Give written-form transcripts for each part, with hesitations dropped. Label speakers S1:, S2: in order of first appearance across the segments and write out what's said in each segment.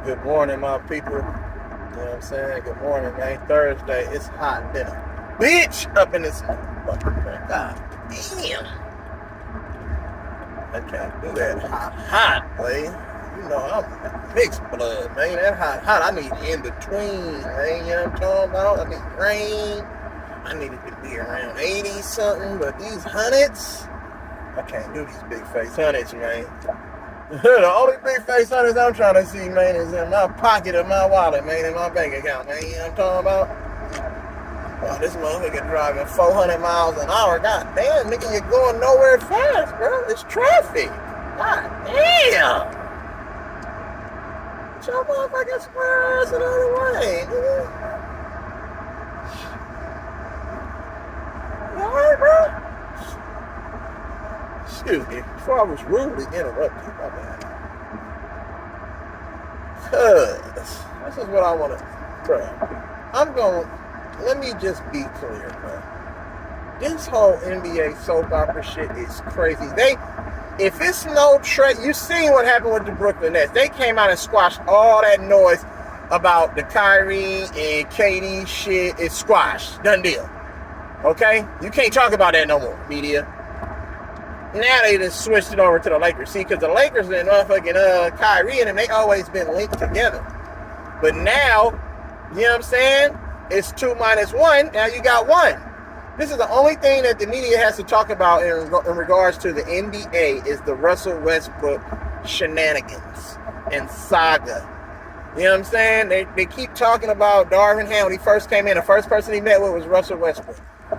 S1: Good morning, my people. You know what I'm saying? Good morning, man. Thursday. It's hot dinner. Bitch up in this motherfucker, man. God damn. I can't do that hot, boy. You know, I'm mixed blood, man. That hot. I need in between, man. You know what I'm talking about? I need rain. I need it to be around 80 something, but these hundreds, I can't do these big face hundreds, man. The only big face hunters I'm trying to see, man, is in my pocket of my wallet, man, in my bank account, man. You know what I'm talking about? Oh, this motherfucker driving 400 miles an hour. God damn, nigga, you're going nowhere fast, bro. It's traffic. God damn. Get your motherfucking square ass another way, nigga. You alright, bro? Excuse me, before I was rudely interrupted, my bad. Cause this is what I want to, bro. Let me just be clear, bro. This whole NBA soap opera shit is crazy. If it's no trade, you seen what happened with the Brooklyn Nets. They came out and squashed all that noise about the Kyrie and KD shit. It's squashed, done deal. Okay, you can't talk about that no more, media. Now they just switched it over to the Lakers. See, because the Lakers and motherfucking Kyrie and them, they always been linked together. But now, you know what I'm saying? It's 2 minus 1. Now you got 1. This is the only thing that the media has to talk about in regards to the NBA is the Russell Westbrook shenanigans and saga. You know what I'm saying? They keep talking about Darvin Ham when he first came in. The first person he met with was Russell Westbrook.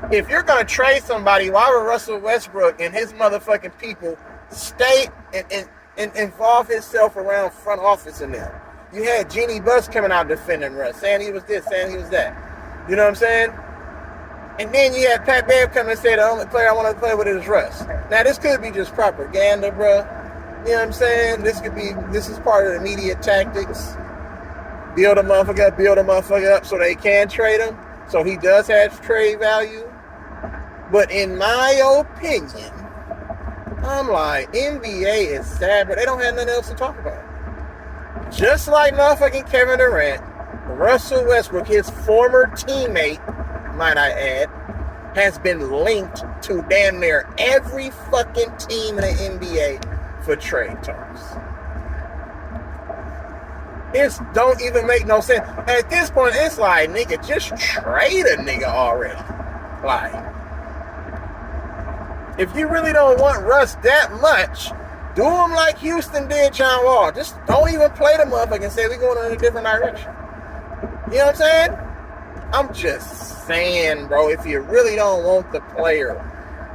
S1: If you're going to trade somebody, why would Russell Westbrook and his motherfucking people stay and involve himself around front office in there? You had Jeannie Buss coming out defending Russ, saying he was this, saying he was that. You know what I'm saying? And then you had Pat Bev come and say the only player I want to play with is Russ. Now, this could be just propaganda, bro. You know what I'm saying? This is part of the media tactics. Build a motherfucker up so they can trade him. So he does have trade value. But in my opinion, I'm like, NBA is sad, but they don't have nothing else to talk about. Just like motherfucking Kevin Durant, Russell Westbrook, his former teammate, might I add, has been linked to damn near every fucking team in the NBA for trade talks. It don't even make no sense. At this point, it's like, nigga, just trade a nigga already. Like, if you really don't want Russ that much, do him like Houston did John Wall. Just don't even play the motherfucker and say we're going in a different direction. You know what I'm saying? I'm just saying, bro, if you really don't want the player.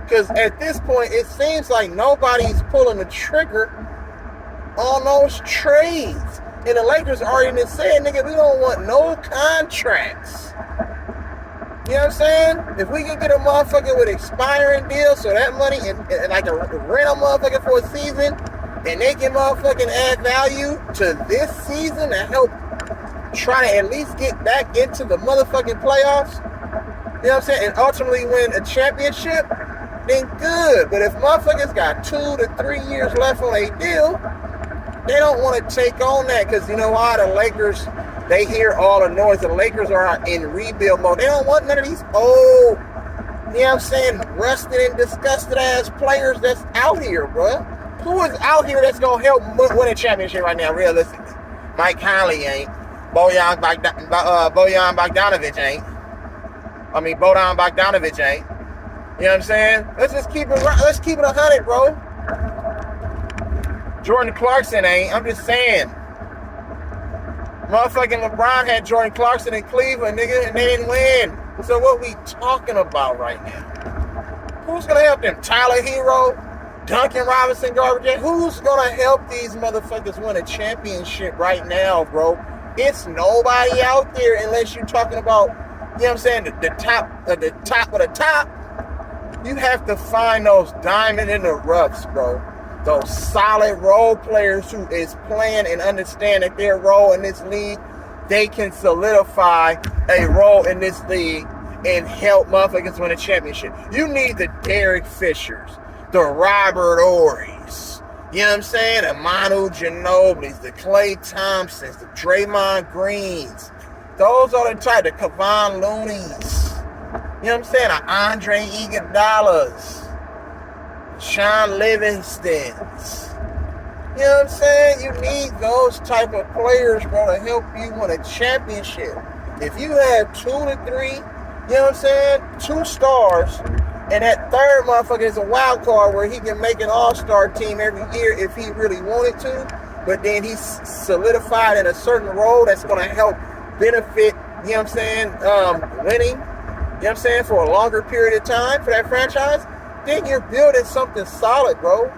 S1: Because at this point, it seems like nobody's pulling the trigger on those trades. And the Lakers already said, nigga, we don't want no contracts. You know what I'm saying? If we can get a motherfucker with expiring deals, so that money, and like a rent a motherfucker for a season, and they can motherfucking add value to this season and help try to at least get back into the motherfucking playoffs, you know what I'm saying? And ultimately win a championship, then good. But if motherfuckers got 2 to 3 years left on a deal, they don't want to take on that because you know why? The Lakers, they hear all the noise. The Lakers are in rebuild mode. They don't want none of these old, you know what I'm saying, rusted and disgusted ass players that's out here, bro. Who is out here that's going to help win a championship right now, realistically? Mike Conley ain't. Bojan Bogdanovic ain't. Bojan Bogdanovic ain't. You know what I'm saying? Let's keep it 100, bro. Jordan Clarkson ain't. I'm just saying. Motherfucking LeBron had Jordan Clarkson in Cleveland, nigga, and they didn't win. So what we talking about right now? Who's going to help them? Tyler Hero? Duncan Robinson, garbage? Who's going to help these motherfuckers win a championship right now, bro? It's nobody out there unless you're talking about, you know what I'm saying, the top of the top. You have to find those diamond in the roughs, bro. Those solid role players who is playing and understand that their role in this league, they can solidify a role in this league and help motherfuckers win a championship. You need the Derek Fishers, the Robert Ory's, You know what I'm saying? The Manu Ginobili's, the Klay Thompsons, the Draymond Greens. Those are the type, the Kevon Looney's. You know what I'm saying? The Andre Iguodala's. Sean Livingston's. You know what I'm saying? You need those type of players, bro, to help you win a championship. If you have 2 to 3, you know what I'm saying? 2 stars, and that third motherfucker is a wild card where he can make an all-star team every year if he really wanted to, but then he's solidified in a certain role that's going to help benefit, you know what I'm saying, winning, you know what I'm saying, for a longer period of time for that franchise, then you're building something solid, bro.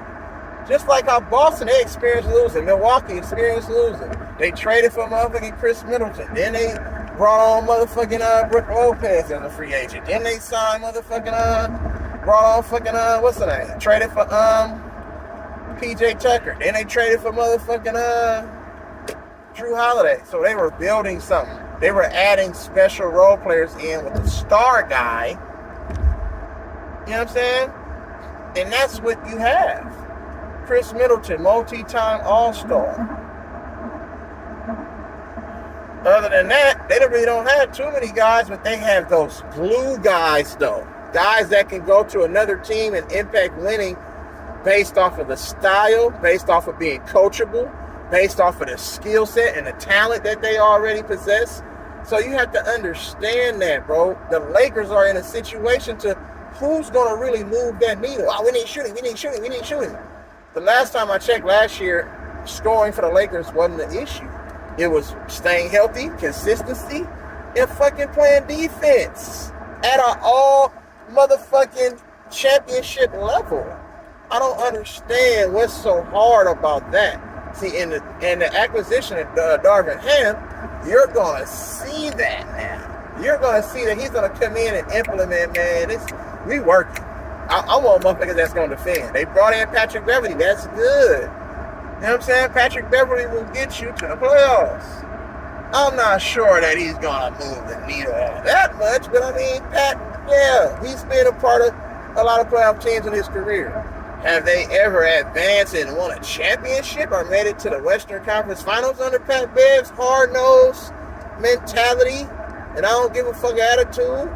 S1: Just like how Boston, they experienced losing. Milwaukee experienced losing. They traded for motherfucking Chris Middleton. Then they brought on motherfucking Brook Lopez as a free agent. Then they signed motherfucking brought on fucking what's the name? Traded for PJ Tucker. Then they traded for motherfucking Drew Holiday. So they were building something. They were adding special role players in with the star guy. You know what I'm saying? And that's what you have. Chris Middleton, multi-time All-Star. Other than that, they really don't have too many guys, but they have those glue guys, though. Guys that can go to another team and impact winning based off of the style, based off of being coachable, based off of the skill set and the talent that they already possess. So you have to understand that, bro. The Lakers are in a situation to who's going to really move that needle. Oh, we need shooting. The last time I checked last year, scoring for the Lakers wasn't the issue. It was staying healthy, consistency, and fucking playing defense at an all motherfucking championship level. I don't understand what's so hard about that. See, in the acquisition of Darvin Ham, you're going to see that now. You're going to see that he's going to come in and implement, man. We working. I want motherfuckers that's going to defend. They brought in Patrick Beverley. That's good. You know what I'm saying? Patrick Beverley will get you to the playoffs. I'm not sure that he's going to move the needle all that much, but I mean, Pat, yeah, he's been a part of a lot of playoff teams in his career. Have they ever advanced and won a championship or made it to the Western Conference Finals under Pat Bev's hard-nosed mentality and I don't give a fuck attitude?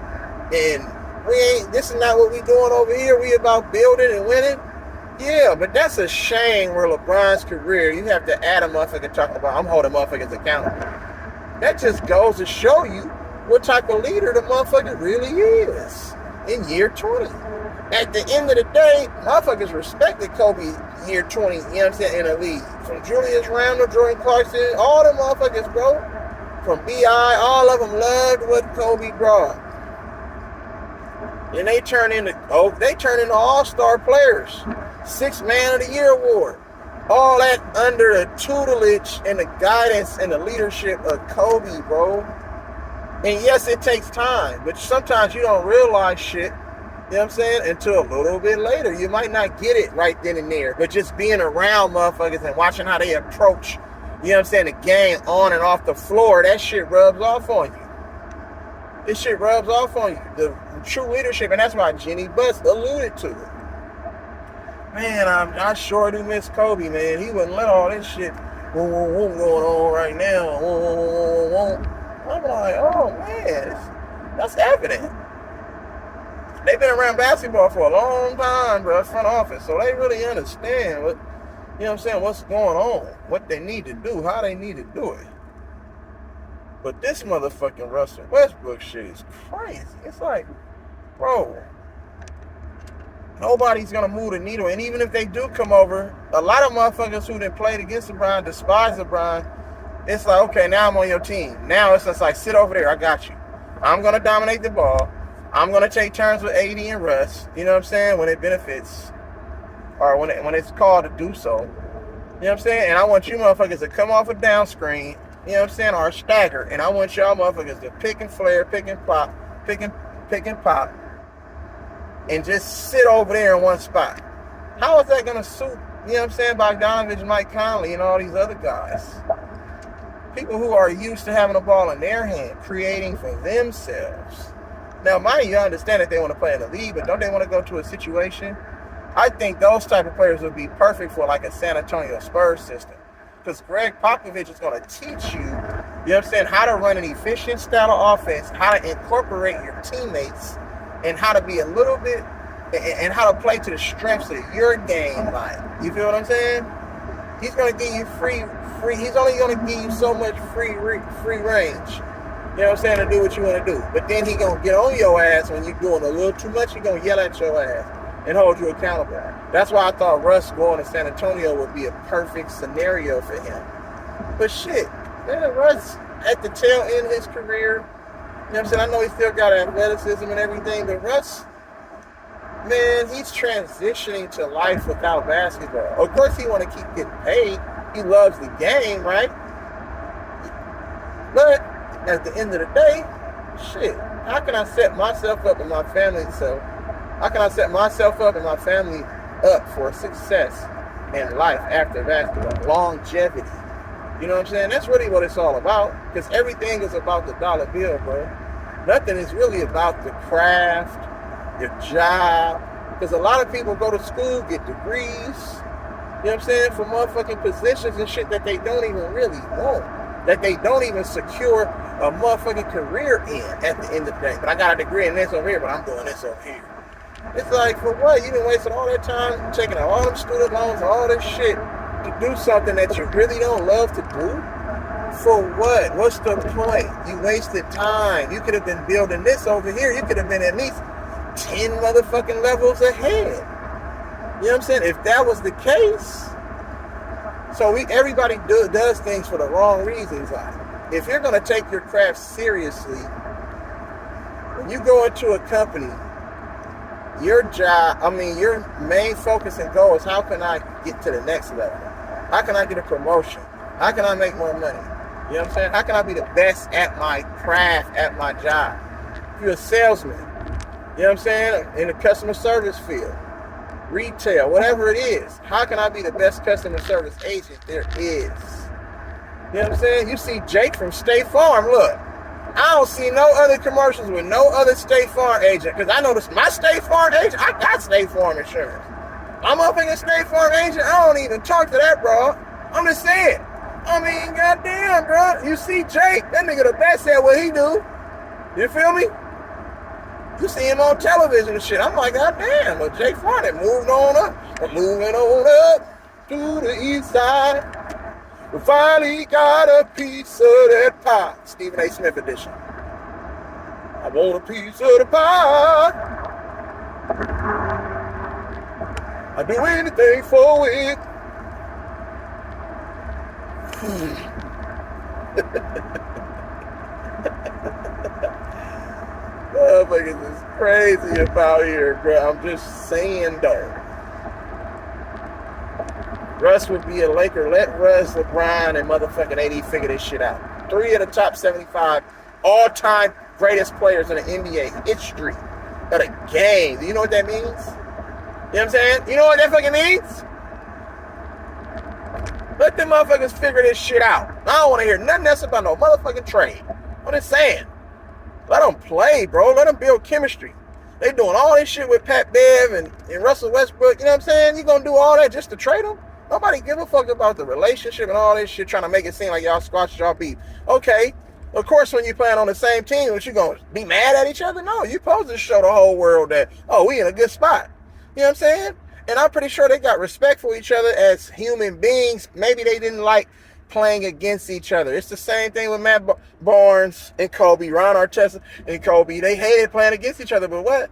S1: And this is not what we doing over here. We about building and winning. Yeah, but that's a shame where LeBron's career, you have to add a motherfucker talking about, I'm holding motherfuckers accountable. That just goes to show you what type of leader the motherfucker really is in year 20. At the end of the day, motherfuckers respected Kobe year 20, you know what I'm saying, in the league. From Julius Randle, Jordan Clarkson, all them motherfuckers, bro. From B.I., all of them loved what Kobe brought. And they turn into all-star players. 6th Man of the Year award. All that under the tutelage and the guidance and the leadership of Kobe, bro. And yes, it takes time, but sometimes you don't realize shit, you know what I'm saying, until a little bit later. You might not get it right then and there, but just being around motherfuckers and watching how they approach, you know what I'm saying, the game on and off the floor, that shit rubs off on you. This shit rubs off on you. The true leadership, and that's why Jenny Buss alluded to it. Man, I sure do miss Kobe, man. He wouldn't let all this shit going on right now. I'm like, oh man, that's evident. They've been around basketball for a long time, bro, front office, so they really understand what, you know what I'm saying, what's going on, what they need to do, how they need to do it. But this motherfucking Russell Westbrook shit is crazy. It's like, bro, nobody's going to move the needle. And even if they do come over, a lot of motherfuckers who done played against LeBron, despise LeBron, it's like, okay, now I'm on your team. Now it's just like, sit over there, I got you. I'm going to dominate the ball. I'm going to take turns with AD and Russ, you know what I'm saying, when it benefits, or when it's called to do so. You know what I'm saying? And I want you motherfuckers to come off a down screen, you know what I'm saying, or a stagger, and I want y'all motherfuckers to pick and flare, pick and pop, and just sit over there in one spot. How is that going to suit, you know what I'm saying, Bogdanovich, Mike Conley, and all these other guys? People who are used to having the ball in their hand, creating for themselves. Now, mind you, I understand that they want to play in the league, but don't they want to go to a situation I think those type of players would be perfect for like a San Antonio Spurs system. Because Greg Popovich is going to teach you, you know what I'm saying, how to run an efficient style of offense, how to incorporate your teammates, and how to be a little bit, and how to play to the strengths of your game. Like, you feel what I'm saying? He's going to give you free. He's only going to give you so much free range. You know what I'm saying, to do what you want to do. But then he going to get on your ass when you're doing a little too much. He's going to yell at your ass and hold you accountable. That's why I thought Russ going to San Antonio would be a perfect scenario for him. But shit, man, Russ at the tail end of his career, you know what I'm saying? I know he still got athleticism and everything, but Russ, man, he's transitioning to life without basketball. Of course, he want to keep getting paid. He loves the game, right? But at the end of the day, shit, how can I set myself up and my family How can I set myself up and my family up for success in life after basketball? Longevity. You know what I'm saying? That's really what it's all about. Because everything is about the dollar bill, bro. Nothing is really about the craft, your job. Because a lot of people go to school, get degrees, you know what I'm saying, for motherfucking positions and shit that they don't even really want. That they don't even secure a motherfucking career in at the end of the day. But I got a degree in this over here, but I'm doing this over here. It's like, for what? You been wasting all that time taking out all them student loans, all this shit to do something that you really don't love to do? For what? What's the point? You wasted time. You could have been building this over here. You could have been at least 10 motherfucking levels ahead. You know what I'm saying? If that was the case, so everybody does things for the wrong reasons. Like, if you're going to take your craft seriously, when you go into a company, your main focus and goal is, how can I get to the next level? How can I get a promotion? How can I make more money? You know what I'm saying? How can I be the best at my craft, at my job? If you're a salesman, you know what I'm saying? In the customer service field, retail, whatever it is, how can I be the best customer service agent there is? You know what I'm saying? You see Jake from State Farm, look. I don't see no other commercials with no other State Farm agent. Because I know my State Farm agent, I got State Farm insurance. I'm up in a State Farm agent, I don't even talk to that, bro. I'm just saying. I mean, goddamn, bro. You see Jake, that nigga the best at what he do. You feel me? You see him on television and shit. I'm like, goddamn, but Jake Farm moved on up. I'm moving on up to the east side. We finally got a piece of that pie. Stephen A. Smith edition. I want a piece of the pie. I'd do anything for it. Motherfuckers is crazy about here, bro. I'm just saying, though. Russ would be a Laker. Let Russ, LeBron, and motherfucking AD figure this shit out. 3 of the top 75 all-time greatest players in the NBA history of the game. Do you know what that means? You know what I'm saying? You know what that fucking means? Let them motherfuckers figure this shit out. I don't want to hear nothing else about no motherfucking trade. I'm just saying. Let them play, bro. Let them build chemistry. They doing all this shit with Pat Bev and Russell Westbrook. You know what I'm saying? You gonna do all that just to trade them? Nobody give a fuck about the relationship and all this shit, trying to make it seem like y'all squashed y'all beef. Okay, of course, when you playing on the same team, what you gonna be mad at each other? No, you supposed to show the whole world that, oh, we in a good spot. You know what I'm saying? And I'm pretty sure they got respect for each other as human beings. Maybe they didn't like playing against each other. It's the same thing with Matt Barnes and Kobe, Ron Artest and Kobe. They hated playing against each other, but what?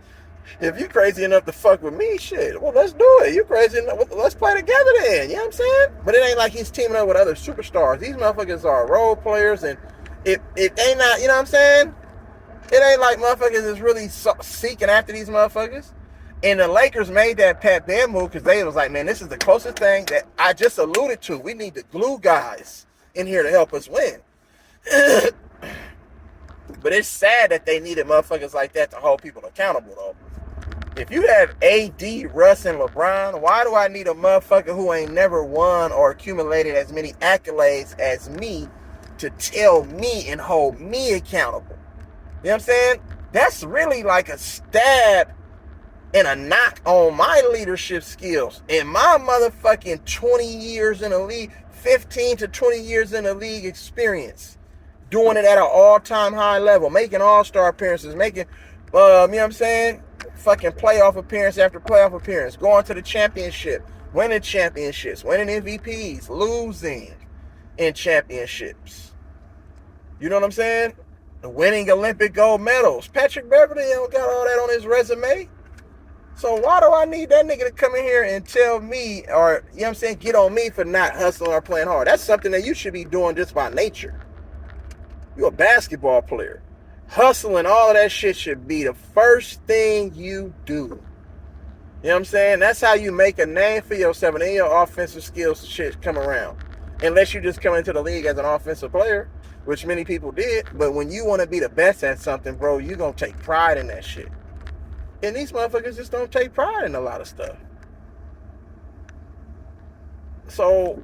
S1: If you crazy enough to fuck with me, shit, well, let's do it. You crazy enough, let's play together then. You know what I'm saying? But it ain't like he's teaming up with other superstars. These motherfuckers are role players, and it ain't not, you know what I'm saying? It ain't like motherfuckers is really seeking after these motherfuckers. And the Lakers made that Pat Bev move because they was like, man, this is the closest thing that I just alluded to. We need the glue guys in here to help us win. But it's sad that they needed motherfuckers like that to hold people accountable, though. If you have AD, Russ, and LeBron, why do I need a motherfucker who ain't never won or accumulated as many accolades as me to tell me and hold me accountable? You know what I'm saying? That's really like a stab and a knock on my leadership skills and my motherfucking 20 years in the league, 15 to 20 years in the league experience, doing it at an all-time high level, making all-star appearances, making, you know what I'm saying, fucking playoff appearance after playoff appearance, going to the championship, winning championships, winning MVPs, losing in championships. You know what I'm saying? Winning Olympic gold medals. Patrick Beverly don't got all that on his resume. So why do I need that nigga to come in here and tell me, or, you know what I'm saying, get on me for not hustling or playing hard? That's something that you should be doing just by nature. You're a basketball player. Hustling, all of that shit should be the first thing you do. You know what I'm saying? That's how you make a name for yourself, and then your offensive skills shit come around. Unless you just come into the league as an offensive player, which many people did. But when you want to be the best at something, bro, you're going to take pride in that shit. And these motherfuckers just don't take pride in a lot of stuff. So,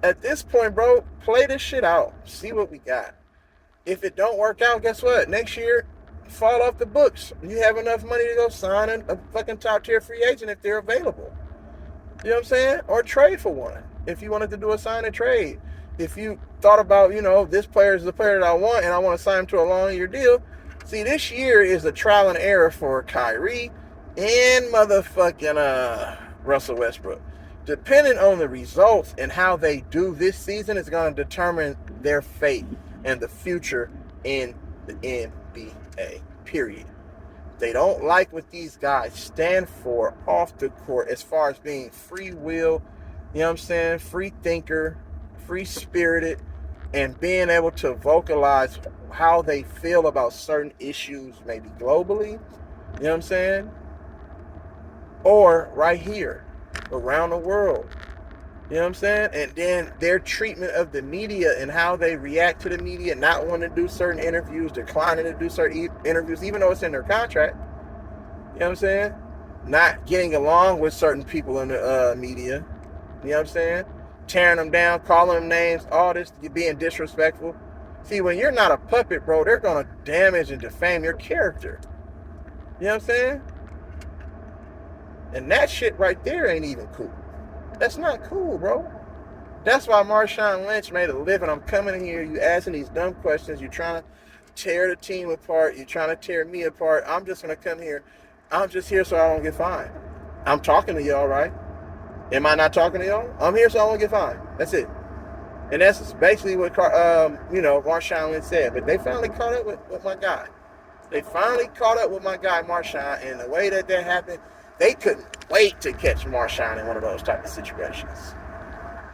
S1: at this point, bro, play this shit out. See what we got. If it don't work out, guess what? Next year, fall off the books. You have enough money to go sign a fucking top-tier free agent if they're available. You know what I'm saying? Or trade for one. If you wanted to do a sign and trade. If you thought about, you know, this player is the player that I want and I want to sign him to a long-year deal. See, this year is a trial and error for Kyrie and motherfucking Russell Westbrook. Depending on the results and how they do this season is going to determine their fate and the future in the NBA, period. They don't like what these guys stand for off the court as far as being free will, you know what I'm saying, free thinker, free spirited, and being able to vocalize how they feel about certain issues, maybe globally, you know what I'm saying, or right here, around the world, you know what I'm saying, and then their treatment of the media and how they react to the media, not wanting to do certain interviews, declining to do certain interviews, even though it's in their contract, you know what I'm saying, not getting along with certain people in the media, you know what I'm saying, tearing them down, calling them names, all this, being disrespectful. See, when you're not a puppet, bro, they're going to damage and defame your character. You know what I'm saying? And that shit right there ain't even cool. That's not cool, bro. That's why Marshawn Lynch made a living. I'm coming in here, you asking these dumb questions, you're trying to tear the team apart, you're trying to tear me apart. I'm just going to come here. I'm just here so I don't get fined. I'm talking to y'all, right? Am I not talking to y'all? I'm here so I won't get fined. That's it. And that's basically what, Marshawn Lynch said. But they finally caught up with my guy. They finally caught up with my guy, Marshawn. And the way that happened, they couldn't wait to catch Marshawn in one of those type of situations.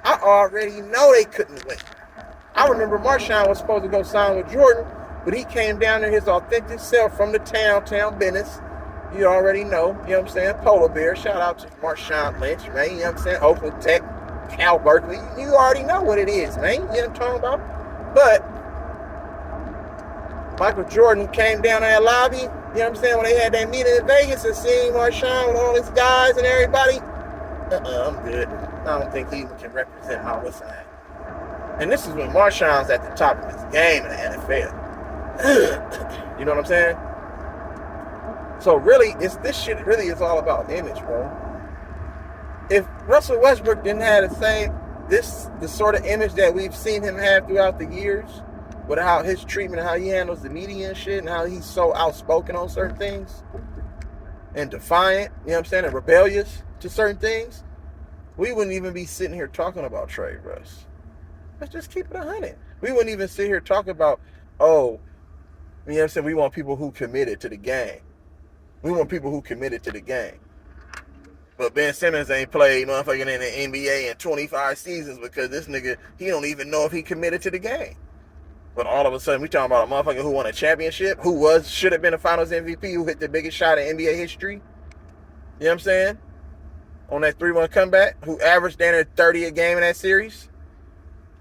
S1: I already know they couldn't wait. I remember Marshawn was supposed to go sign with Jordan, but he came down there his authentic self from the town business. You already know, you know what I'm saying? Polar Bear. Shout out to Marshawn Lynch, man. You know what I'm saying? Oakland Tech, Cal Berkeley. You already know what it is, man. You know what I'm talking about? But Michael Jordan came down to that lobby, you know what I'm saying, when they had that meeting in Vegas and seeing Marshawn with all his guys and everybody. I'm good. I don't think he even can represent my what's that. And this is when Marshawn's at the top of his game in the NFL. You know what I'm saying? So really, this shit really is all about image, bro. If Russell Westbrook didn't have the sort of image that we've seen him have throughout the years, with how his treatment and how he handles the media and shit, and how he's so outspoken on certain things, and defiant, you know what I'm saying, and rebellious to certain things, we wouldn't even be sitting here talking about trade, Russ. Let's just keep it 100. We wouldn't even sit here talking about, you know what I'm saying, we want people who committed to the game. We want people who committed to the game. But Ben Simmons ain't played motherfucking in the NBA in 25 seasons because this nigga, he don't even know if he committed to the game. But all of a sudden, we talking about a motherfucker who won a championship, who should have been a Finals MVP, who hit the biggest shot in NBA history. You know what I'm saying? On that 3-1 comeback, who averaged down at 30 a game in that series.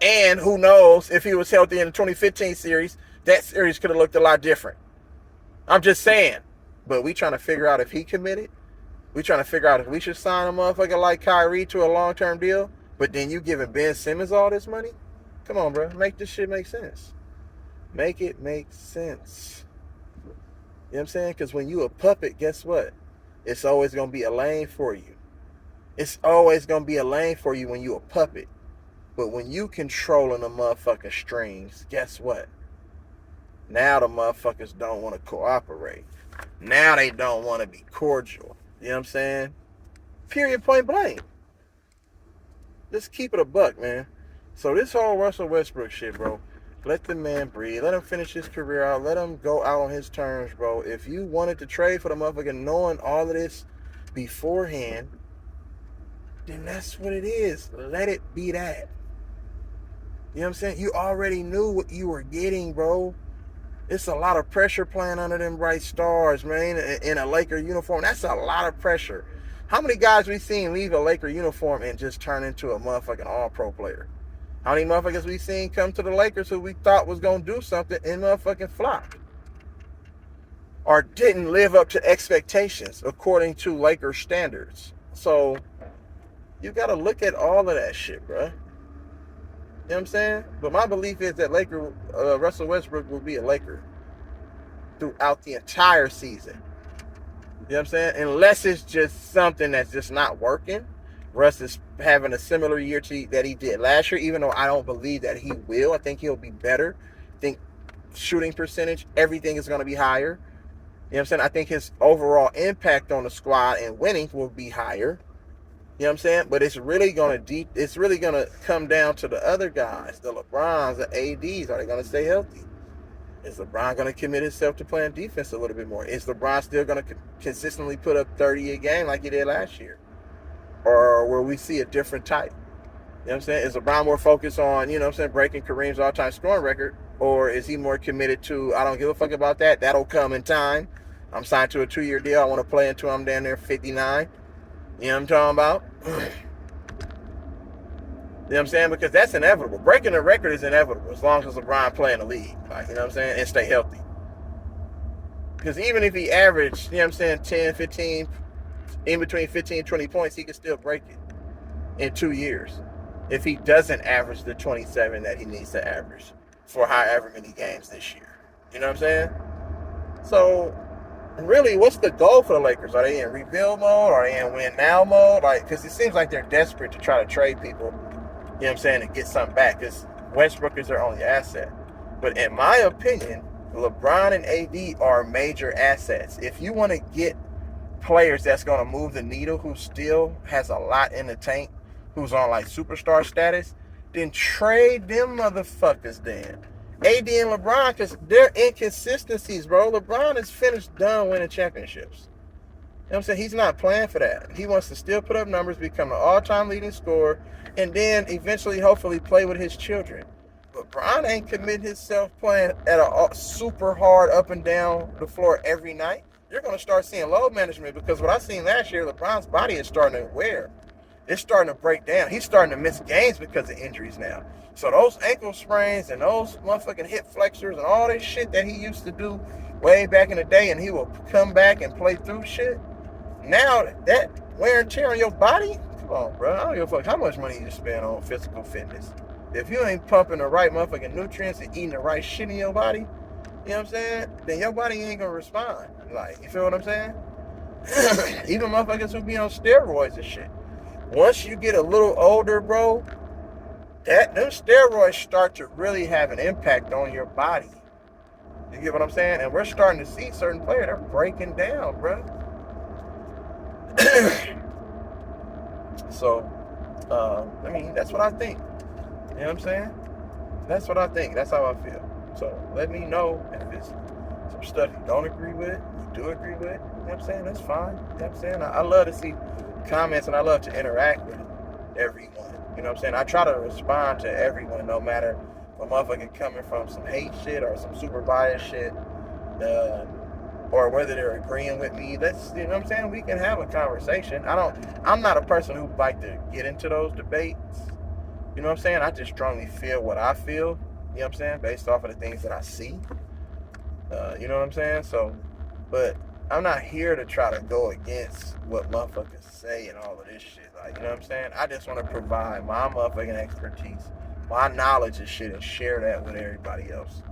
S1: And who knows, if he was healthy in the 2015 series, that series could have looked a lot different. I'm just saying. But we trying to figure out if he committed. We trying to figure out if we should sign a motherfucker like Kyrie to a long-term deal. But then you giving Ben Simmons all this money? Come on, bro. Make this shit make sense. Make it make sense. You know what I'm saying? Because when you a puppet, guess what? It's always gonna be a lane for you. It's always gonna be a lane for you when you a puppet. But when you controlling the motherfucking strings, guess what? Now the motherfuckers don't want to cooperate. Now they don't want to be cordial. You know what I'm saying? Period, point blank. Just keep it a buck, man. So this whole Russell Westbrook shit, bro, let the man breathe. Let him finish his career out. Let him go out on his terms, bro. If you wanted to trade for the motherfucker knowing all of this beforehand, then that's what it is. Let it be that. You know what I'm saying? You already knew what you were getting, bro. It's a lot of pressure playing under them bright stars, man, in a Laker uniform. That's a lot of pressure. How many guys we seen leave a Laker uniform and just turn into a motherfucking all-pro player? How many motherfuckers we seen come to the Lakers who we thought was going to do something and motherfucking flopped? Or didn't live up to expectations according to Laker standards. So, you got to look at all of that shit, bro. You know what I'm saying? But my belief is that Russell Westbrook will be a Laker throughout the entire season. You know what I'm saying? Unless it's just something that's just not working. Russ is having a similar year to that he did last year, even though I don't believe that he will. I think he'll be better. I think shooting percentage, everything is going to be higher. You know what I'm saying? I think his overall impact on the squad and winning will be higher. You know what I'm saying? But it's really gonna come down to the other guys, the LeBrons, the ADs. Are they gonna stay healthy? Is LeBron gonna commit himself to playing defense a little bit more? Is LeBron still gonna consistently put up 30 a game like he did last year? Or will we see a different type? You know what I'm saying? Is LeBron more focused on, you know what I'm saying, breaking Kareem's all-time scoring record? Or is he more committed to, I don't give a fuck about that. That'll come in time. I'm signed to a 2-year deal. I want to play until I'm down there 59. You know what I'm talking about? You know what I'm saying? Because that's inevitable. Breaking the record is inevitable as long as LeBron play in the league. Like, you know what I'm saying? And stay healthy. Because even if he averaged, you know what I'm saying, 10, 15, in between 15 and 20 points, he can still break it in 2 years. If he doesn't average the 27 that he needs to average for however many games this year. You know what I'm saying? So, really, what's the goal for the Lakers? Are they in rebuild mode? Are they in win now mode? Like, because it seems like they're desperate to try to trade people, you know what I'm saying, and get something back. Because Westbrook is their only asset. But in my opinion, LeBron and AD are major assets. If you want to get players that's going to move the needle, who still has a lot in the tank, who's on like superstar status, then trade them motherfuckers then. AD and LeBron, because they're inconsistencies, bro. LeBron is finished done winning championships. You know what I'm saying? He's not playing for that. He wants to still put up numbers, become an all-time leading scorer, and then eventually, hopefully, play with his children. LeBron ain't committing himself playing at a super hard up and down the floor every night. You're going to start seeing load management, because what I seen last year, LeBron's body is starting to wear. It's starting to break down. He's starting to miss games because of injuries now. So those ankle sprains and those motherfucking hip flexors and all this shit that he used to do way back in the day, and he will come back and play through shit. Now that wear and tear on your body, come on, bro. I don't give a fuck how much money you spend on physical fitness. If you ain't pumping the right motherfucking nutrients and eating the right shit in your body, you know what I'm saying? Then your body ain't gonna respond. Like, you feel what I'm saying? Even motherfuckers who be on steroids and shit. Once you get a little older, bro, them steroids start to really have an impact on your body. You get what I'm saying? And we're starting to see certain players, they're breaking down, bro. So, I mean, that's what I think. You know what I'm saying? That's what I think. That's how I feel. So, let me know if it's some stuff you don't agree with, you do agree with. You know what I'm saying? That's fine. You know what I'm saying? I love to see comments, and I love to interact with everyone. You know what I'm saying? I try to respond to everyone, no matter if a motherfucker coming from some hate shit or some super biased shit, or whether they're agreeing with me. That's, you know what I'm saying? We can have a conversation. I'm not a person who like to get into those debates. You know what I'm saying? I just strongly feel what I feel. You know what I'm saying? Based off of the things that I see. You know what I'm saying? So, but I'm not here to try to go against what motherfuckers say and all of this shit. Like, you know what I'm saying? I just want to provide my motherfucking expertise, my knowledge and shit, and share that with everybody else.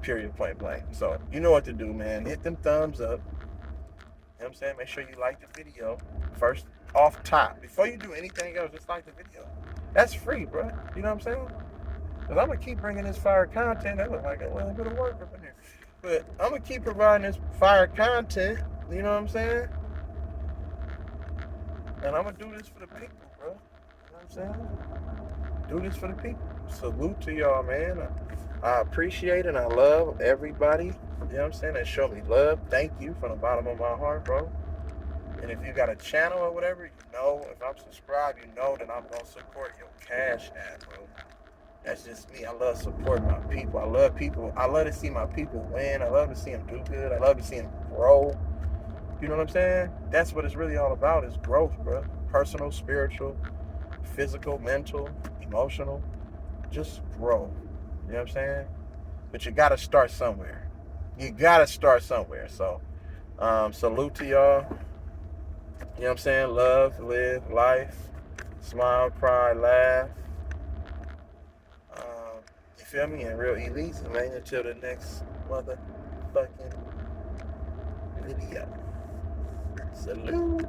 S1: Period, point blank. So, you know what to do, man. Hit them thumbs up. You know what I'm saying? Make sure you like the video first off top. Before you do anything else, just like the video. That's free, bro. You know what I'm saying? Because I'm going to keep bringing this fire content. That look like a little bit of work up in here. But I'm going to keep providing this fire content. You know what I'm saying? And I'm going to do this for the people, bro. You know what I'm saying? Do this for the people. Salute to y'all, man. I appreciate and I love everybody. You know what I'm saying? That show me love. Thank you from the bottom of my heart, bro. And if you got a channel or whatever, you know, if I'm subscribed, you know that I'm going to support your Cash App, bro. That's just me. I love supporting my people. I love people. I love to see my people win. I love to see them do good. I love to see them grow. You know what I'm saying? That's what it's really all about is growth, bro. Personal, spiritual, physical, mental, emotional. Just grow. You know what I'm saying? But you got to start somewhere. You got to start somewhere. So, salute to y'all. You know what I'm saying? Love, live, life, smile, cry, laugh. You feel me? And real E-Leezy, man. Until the next motherfucking video. Salute.